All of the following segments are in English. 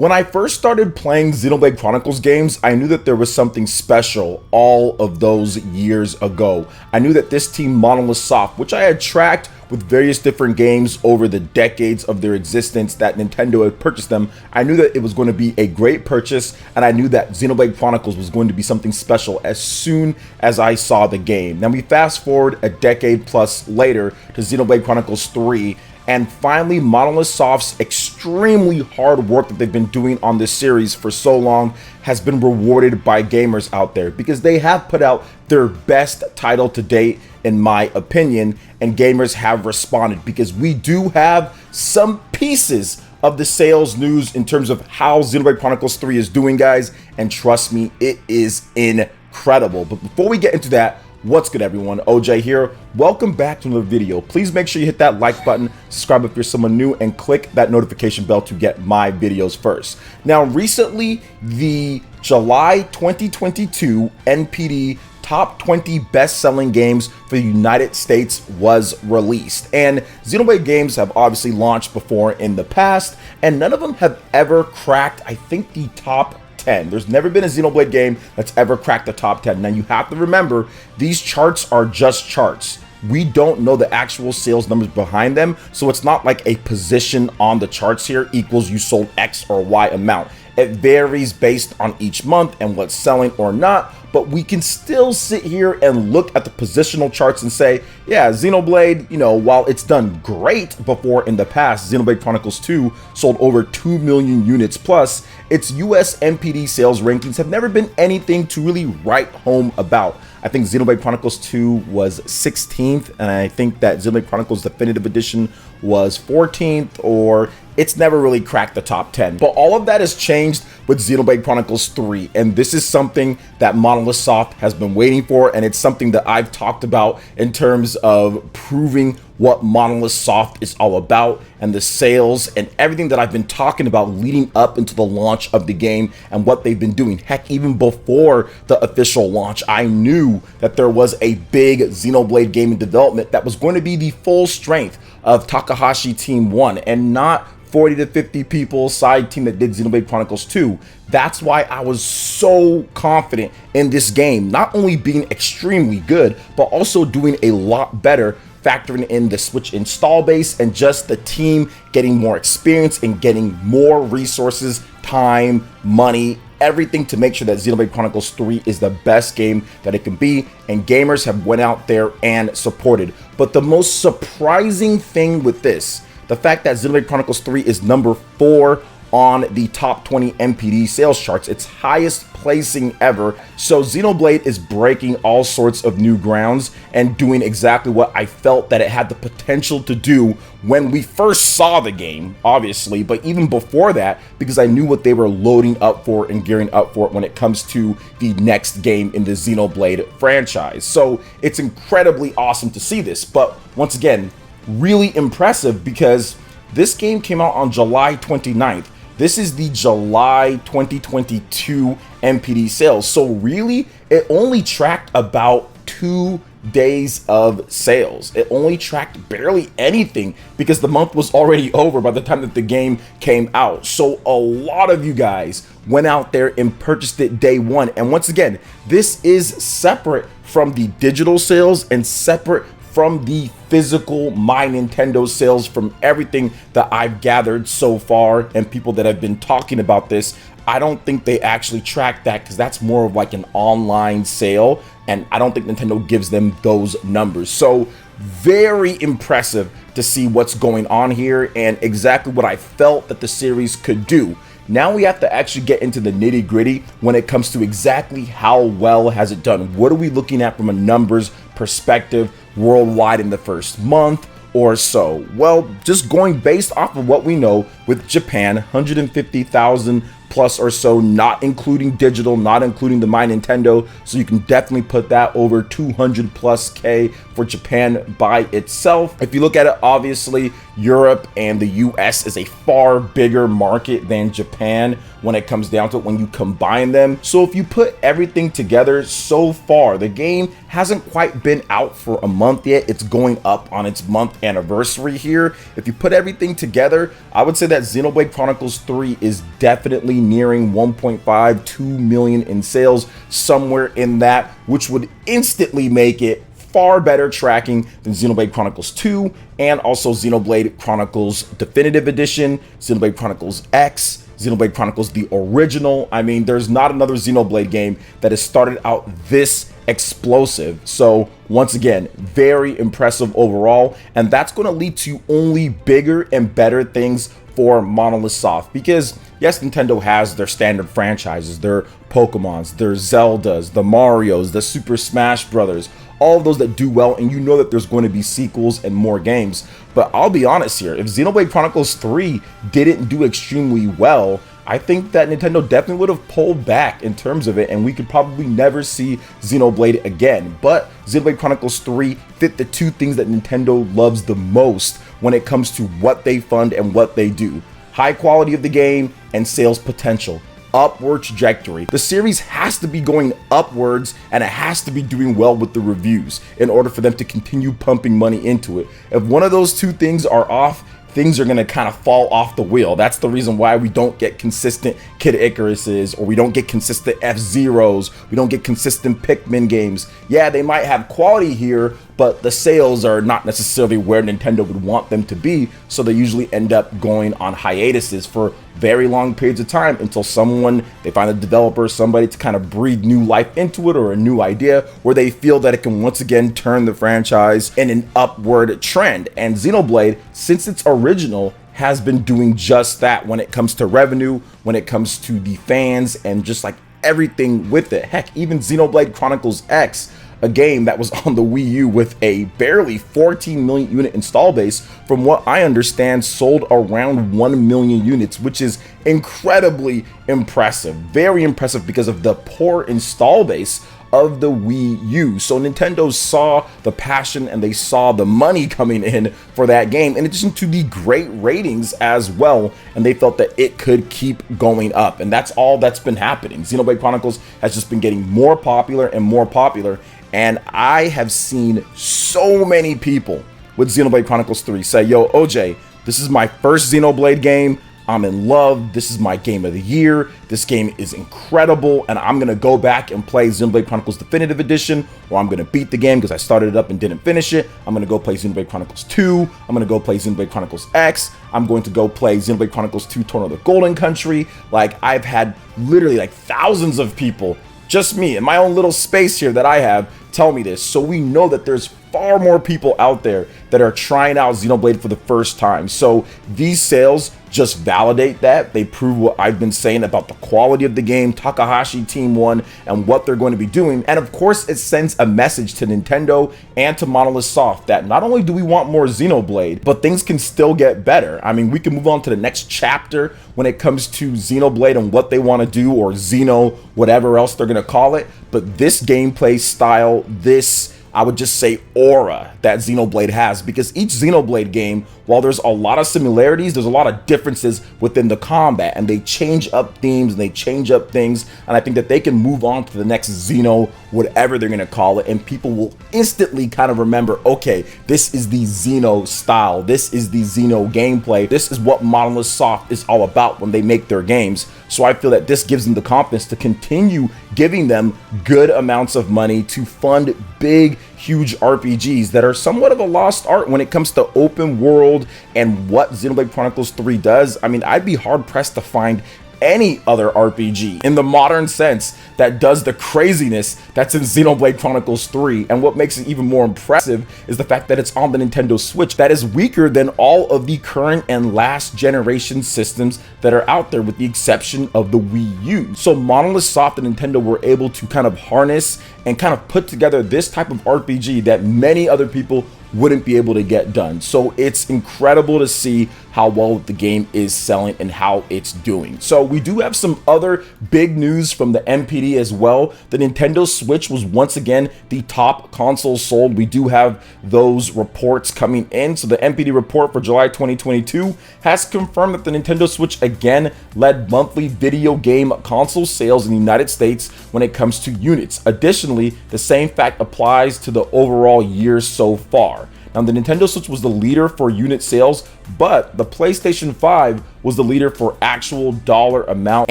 When I first started playing Xenoblade Chronicles games, I knew that there was something special all of those years ago. I knew that this team, Monolith Soft, which I had tracked with various different games over the decades of their existence that Nintendo had purchased them, I knew that it was going to be a great purchase, and I knew that Xenoblade Chronicles was going to be something special as soon as I saw the game. Now we fast forward a decade plus later to Xenoblade Chronicles 3, and finally, Monolith Soft's extremely hard work that they've been doing on this series for so long has been rewarded by gamers out there, because they have put out their best title to date, in my opinion, and gamers have responded, because we do have some pieces of the sales news in terms of how Xenoblade Chronicles 3 is doing, guys, and trust me, it is incredible. But before we get into that, what's good, everyone? OJ here. Welcome back to another video. Please make sure you hit that like button, subscribe if you're someone new, and click that notification bell to get my videos first. Now, recently, the July 2022 NPD Top 20 Best-Selling Games for the United States was released. And Xenoblade games have obviously launched before in the past, and none of them have ever cracked, I think, the top 10. There's never been a Xenoblade game that's ever cracked the top 10. Now you have to remember, these charts are just charts. We don't know the actual sales numbers behind them, so it's not like a position on the charts here equals you sold X or Y amount. It varies based on each month and what's selling or not, but we can still sit here and look at the positional charts and say, yeah, Xenoblade, while it's done great before in the past, Xenoblade Chronicles 2 sold over 2 million units plus, its US NPD sales rankings have never been anything to really write home about. I think Xenoblade Chronicles 2 was 16th, and I think that Xenoblade Chronicles Definitive Edition was 14th, or it's never really cracked the top 10. But all of that has changed with Xenoblade Chronicles 3, and this is something that Monolith Soft has been waiting for, and it's something that I've talked about in terms of proving what Monolith Soft is all about, and the sales and everything that I've been talking about leading up into the launch of the game and what they've been doing. Heck, even before the official launch, I knew that there was a big Xenoblade game in development that was going to be the full strength of Takahashi Team 1 and not 40 to 50 people side team that did Xenoblade Chronicles 2. That's why I was so confident in this game, not only being extremely good, but also doing a lot better, factoring in the Switch install base and just the team getting more experience and getting more resources, time, money, everything to make sure that Xenoblade Chronicles 3 is the best game that it can be, and gamers have went out there and supported. But the most surprising thing with this, the fact that Xenoblade Chronicles 3 is number 4 on the top 20 NPD sales charts, its highest placing ever. So Xenoblade is breaking all sorts of new grounds and doing exactly what I felt that it had the potential to do when we first saw the game, obviously, but even before that, because I knew what they were loading up for and gearing up for when it comes to the next game in the Xenoblade franchise. So it's incredibly awesome to see this, but once again, really impressive, because this game came out on July 29th. This is the July 2022 NPD sales. So really, it only tracked about 2 days of sales. It only tracked barely anything because the month was already over by the time that the game came out. So a lot of you guys went out there and purchased it day one. And once again, this is separate from the digital sales and separate from the physical My Nintendo sales, from everything that I've gathered so far and people that have been talking about this. I don't think they actually track that, because that's more of like an online sale, and I don't think Nintendo gives them those numbers. So very impressive to see what's going on here and exactly what I felt that the series could do. Now we have to actually get into the nitty gritty when it comes to exactly how well has it done. What are we looking at from a numbers perspective worldwide in the first month or so? Well, just going based off of what we know with Japan, 150,000 plus or so, not including digital, not including the My Nintendo. So you can definitely put that over 200 plus K for Japan by itself. If you look at it, obviously Europe and the US is a far bigger market than Japan when it comes down to it when you combine them. So if you put everything together, so far the game hasn't quite been out for a month yet. It's going up on its month anniversary here. If you put everything together, I would say that Xenoblade Chronicles 3 is definitely nearing 1.5 2 million in sales, somewhere in that, which would instantly make it far better tracking than Xenoblade Chronicles 2 and also Xenoblade Chronicles Definitive Edition, Xenoblade Chronicles X, Xenoblade Chronicles the original. I mean, there's not another Xenoblade game that has started out this explosive. So once again, very impressive overall, and that's going to lead to only bigger and better things for Monolith Soft, because yes, Nintendo has their standard franchises, their Pokemons, their Zeldas, the Marios, the Super Smash Brothers, all of those that do well, and you know that there's going to be sequels and more games. But I'll be honest here, if Xenoblade Chronicles 3 didn't do extremely well, I think that Nintendo definitely would have pulled back in terms of it, and we could probably never see Xenoblade again. But Xenoblade Chronicles 3 fit the two things that Nintendo loves the most when it comes to what they fund and what they do: high quality of the game and sales potential. Upward trajectory. The series has to be going upwards, and it has to be doing well with the reviews in order for them to continue pumping money into it. If one of those two things are off, things are going to kind of fall off the wheel. That's the reason why we don't get consistent Kid Icaruses, or we don't get consistent F-Zeros, we don't get consistent Pikmin games. Yeah, they might have quality here, but the sales are not necessarily where Nintendo would want them to be, so they usually end up going on hiatuses for very long periods of time until they find a developer, somebody to kind of breathe new life into it, or a new idea where they feel that it can once again turn the franchise in an upward trend. And Xenoblade, since its original, has been doing just that when it comes to revenue, when it comes to the fans, and just like everything with it. Heck, even Xenoblade Chronicles X, a game that was on the Wii U with a barely 14 million unit install base, from what I understand, sold around 1 million units, which is incredibly impressive. Very impressive because of the poor install base of the Wii U. So Nintendo saw the passion and they saw the money coming in for that game, in addition to the great ratings as well, and they felt that it could keep going up, and that's all that's been happening. Xenoblade Chronicles has just been getting more popular and more popular, and I have seen so many people with Xenoblade Chronicles 3 say, yo, OJ, this is my first Xenoblade game, I'm in love, this is my game of the year, this game is incredible, and I'm gonna go back and play Xenoblade Chronicles Definitive Edition, or I'm gonna beat the game because I started it up and didn't finish it. I'm gonna go play Xenoblade Chronicles 2, I'm gonna go play Xenoblade Chronicles X, I'm going to go play Xenoblade Chronicles 2 Torn of the Golden Country. Like, I've had literally like thousands of people, just me in my own little space here that I have, tell me this. So we know that there's far more people out there that are trying out Xenoblade for the first time. So these sales just validate that. They prove what I've been saying about the quality of the game, Takahashi Team 1, and what they're going to be doing. And of course, it sends a message to Nintendo and to Monolith Soft that not only do we want more Xenoblade, but things can still get better. I mean, we can move on to the next chapter when it comes to Xenoblade and what they want to do, or Xeno, whatever else they're going to call it. But this gameplay style, this, I would just say, aura that Xenoblade has, because each Xenoblade game, while there's a lot of similarities, there's a lot of differences within the combat, and they change up themes and they change up things, and I think that they can move on to the next Xeno, whatever they're going to call it, and people will instantly kind of remember, okay, this is the Xeno style, this is the Xeno gameplay, this is what Monolith Soft is all about when they make their games. So I feel that this gives them the confidence to continue giving them good amounts of money to fund big, huge RPGs that are somewhat of a lost art when it comes to open world and what Xenoblade Chronicles 3 does. I mean, I'd be hard pressed to find any other RPG in the modern sense that does the craziness that's in Xenoblade Chronicles 3. And what makes it even more impressive is the fact that it's on the Nintendo Switch, that is weaker than all of the current and last generation systems that are out there, with the exception of the Wii U. So Monolith Soft and Nintendo were able to kind of harness and kind of put together this type of RPG that many other people wouldn't be able to get done. So it's incredible to see how well the game is selling and how it's doing. So we do have some other big news from the NPD as well. The Nintendo Switch was once again the top console sold. We do have those reports coming in. So the NPD report for July 2022 has confirmed that the Nintendo Switch again led monthly video game console sales in the United States when it comes to units. Additionally, the same fact applies to the overall year so far. Now, the Nintendo Switch was the leader for unit sales, but the PlayStation 5 was the leader for actual dollar amount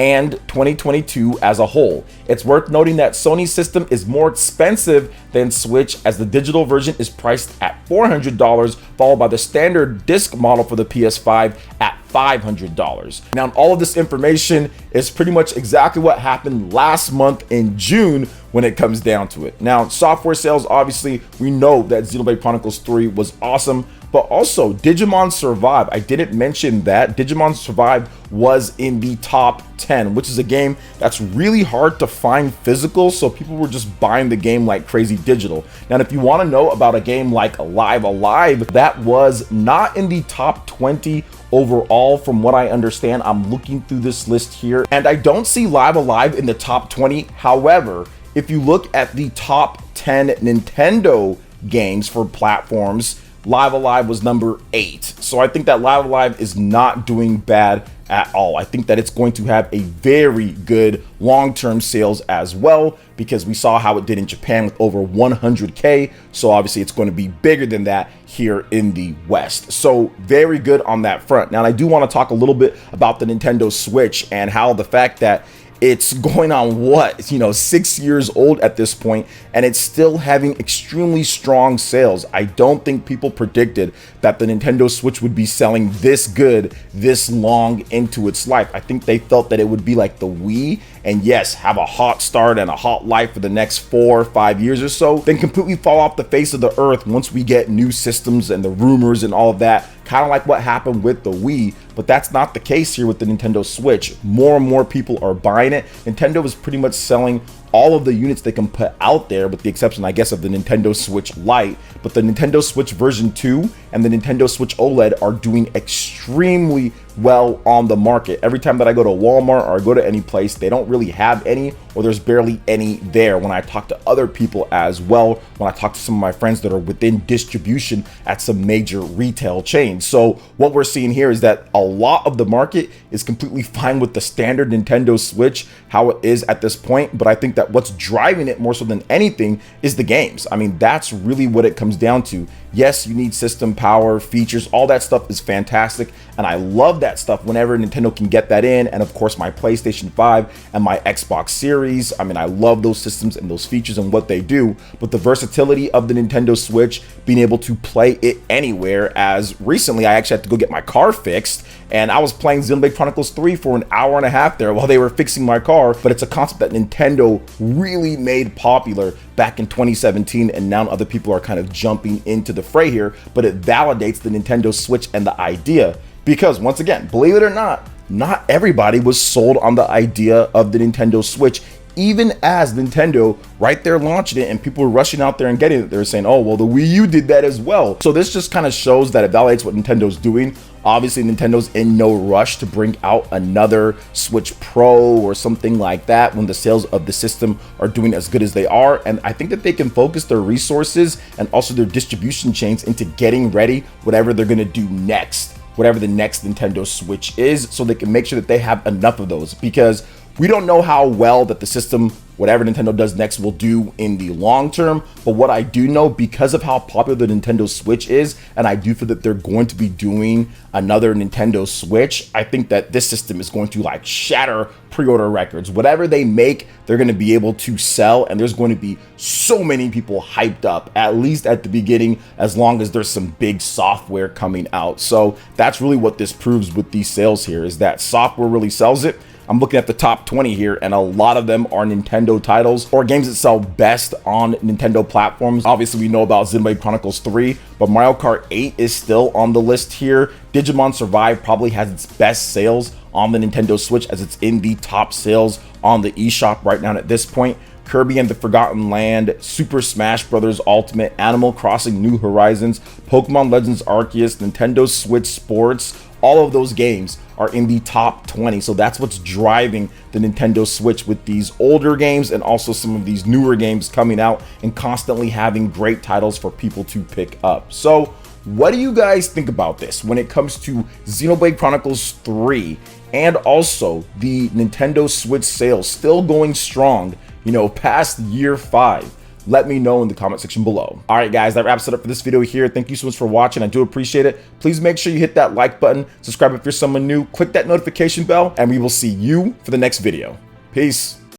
and 2022 as a whole. It's worth noting that Sony's system is more expensive than Switch, as the digital version is priced at $400, followed by the standard disc model for the PS5 at $500. Now, all of this information is pretty much exactly what happened last month in June when it comes down to it. Now, software sales, obviously, we know that Xenoblade Chronicles 3 was awesome, but also Digimon Survive. I didn't mention that. Digimon Survive was in the top 10, which is a game that's really hard to find physical, so people were just buying the game like crazy digital. Now, if you want to know about a game like Live Alive, that was not in the top 20 overall from what I understand. I'm looking through this list here, and I don't see Live Alive in the top 20. However, if you look at the top 10 Nintendo games for platforms, Live Alive was number 8. So I think that Live Alive is not doing bad at all. I think that it's going to have a very good long-term sales as well, because we saw how it did in Japan with over 100K. So obviously it's going to be bigger than that here in the West. So very good on that front. Now, I do want to talk a little bit about the Nintendo Switch and how the fact that it's going on 6 years old at this point, and it's still having extremely strong sales. I don't think people predicted that the Nintendo Switch would be selling this good this long into its life. I think they felt that it would be like the Wii, and yes, have a hot start and a hot life for the next 4 or 5 years or so, then completely fall off the face of the earth once we get new systems and the rumors and all of that, kind of like what happened with the Wii. But that's not the case here with the Nintendo Switch. More and more people are buying it. Nintendo is pretty much selling all of the units they can put out there, with the exception, I guess, of the Nintendo Switch Lite. But the Nintendo Switch version 2 and the Nintendo Switch OLED are doing extremely well on the market. Every time that I go to Walmart or I go to any place, they don't really have any, or there's barely any there. When I talk to other people as well, when I talk to some of my friends that are within distribution at some major retail chains. So what we're seeing here is that a lot of the market is completely fine with the standard Nintendo Switch, how it is at this point. But I think that what's driving it more so than anything is the games. I mean, that's really what it comes down to. Yes, you need system power, features, all that stuff is fantastic, and I love that stuff whenever Nintendo can get that in. And of course, my PlayStation 5 and my Xbox Series, I mean, I love those systems and those features and what they do. But the versatility of the Nintendo Switch, being able to play it anywhere, as recently I actually had to go get my car fixed, and I was playing Xenoblade Chronicles 3 for an hour and a half there while they were fixing my car. But it's a concept that Nintendo really made popular back in 2017, and now other people are kind of jumping into the fray here. But it validates the Nintendo Switch and the idea, because once again, believe it or not everybody was sold on the idea of the Nintendo Switch. Even as Nintendo right there launching it and people were rushing out there and getting it, they're saying, oh, well, the Wii U did that as well. So this just kind of shows that it validates what Nintendo's doing. Obviously, Nintendo's in no rush to bring out another Switch Pro or something like that when the sales of the system are doing as good as they are. And I think that they can focus their resources and also their distribution chains into getting ready whatever they're going to do next, whatever the next Nintendo Switch is, so they can make sure that they have enough of those, because we don't know how well that the system, whatever Nintendo does next, will do in the long term. But what I do know, because of how popular the Nintendo Switch is, and I do feel that they're going to be doing another Nintendo Switch, I think that this system is going to like shatter pre-order records. Whatever they make, they're going to be able to sell, and there's going to be so many people hyped up, at least at the beginning, as long as there's some big software coming out. So that's really what this proves with these sales here, is that software really sells it. I'm looking at the top 20 here, and a lot of them are Nintendo titles or games that sell best on Nintendo platforms. Obviously, we know about Xenoblade Chronicles 3, but Mario Kart 8 is still on the list here. Digimon Survive probably has its best sales on the Nintendo Switch, as it's in the top sales on the eShop right now at this point. Kirby and the Forgotten Land, Super Smash Bros. Ultimate, Animal Crossing New Horizons, Pokemon Legends Arceus, Nintendo Switch Sports, all of those games are in the top 20. So that's what's driving the Nintendo Switch, with these older games and also some of these newer games coming out and constantly having great titles for people to pick up. So what do you guys think about this when it comes to Xenoblade Chronicles 3 and also the Nintendo Switch sales still going strong, you know, past year 5? Let me know in the comment section below. All right, guys, that wraps it up for this video here. Thank you so much for watching. I do appreciate it. Please make sure you hit that like button, subscribe if you're someone new, click that notification bell, and we will see you for the next video. Peace.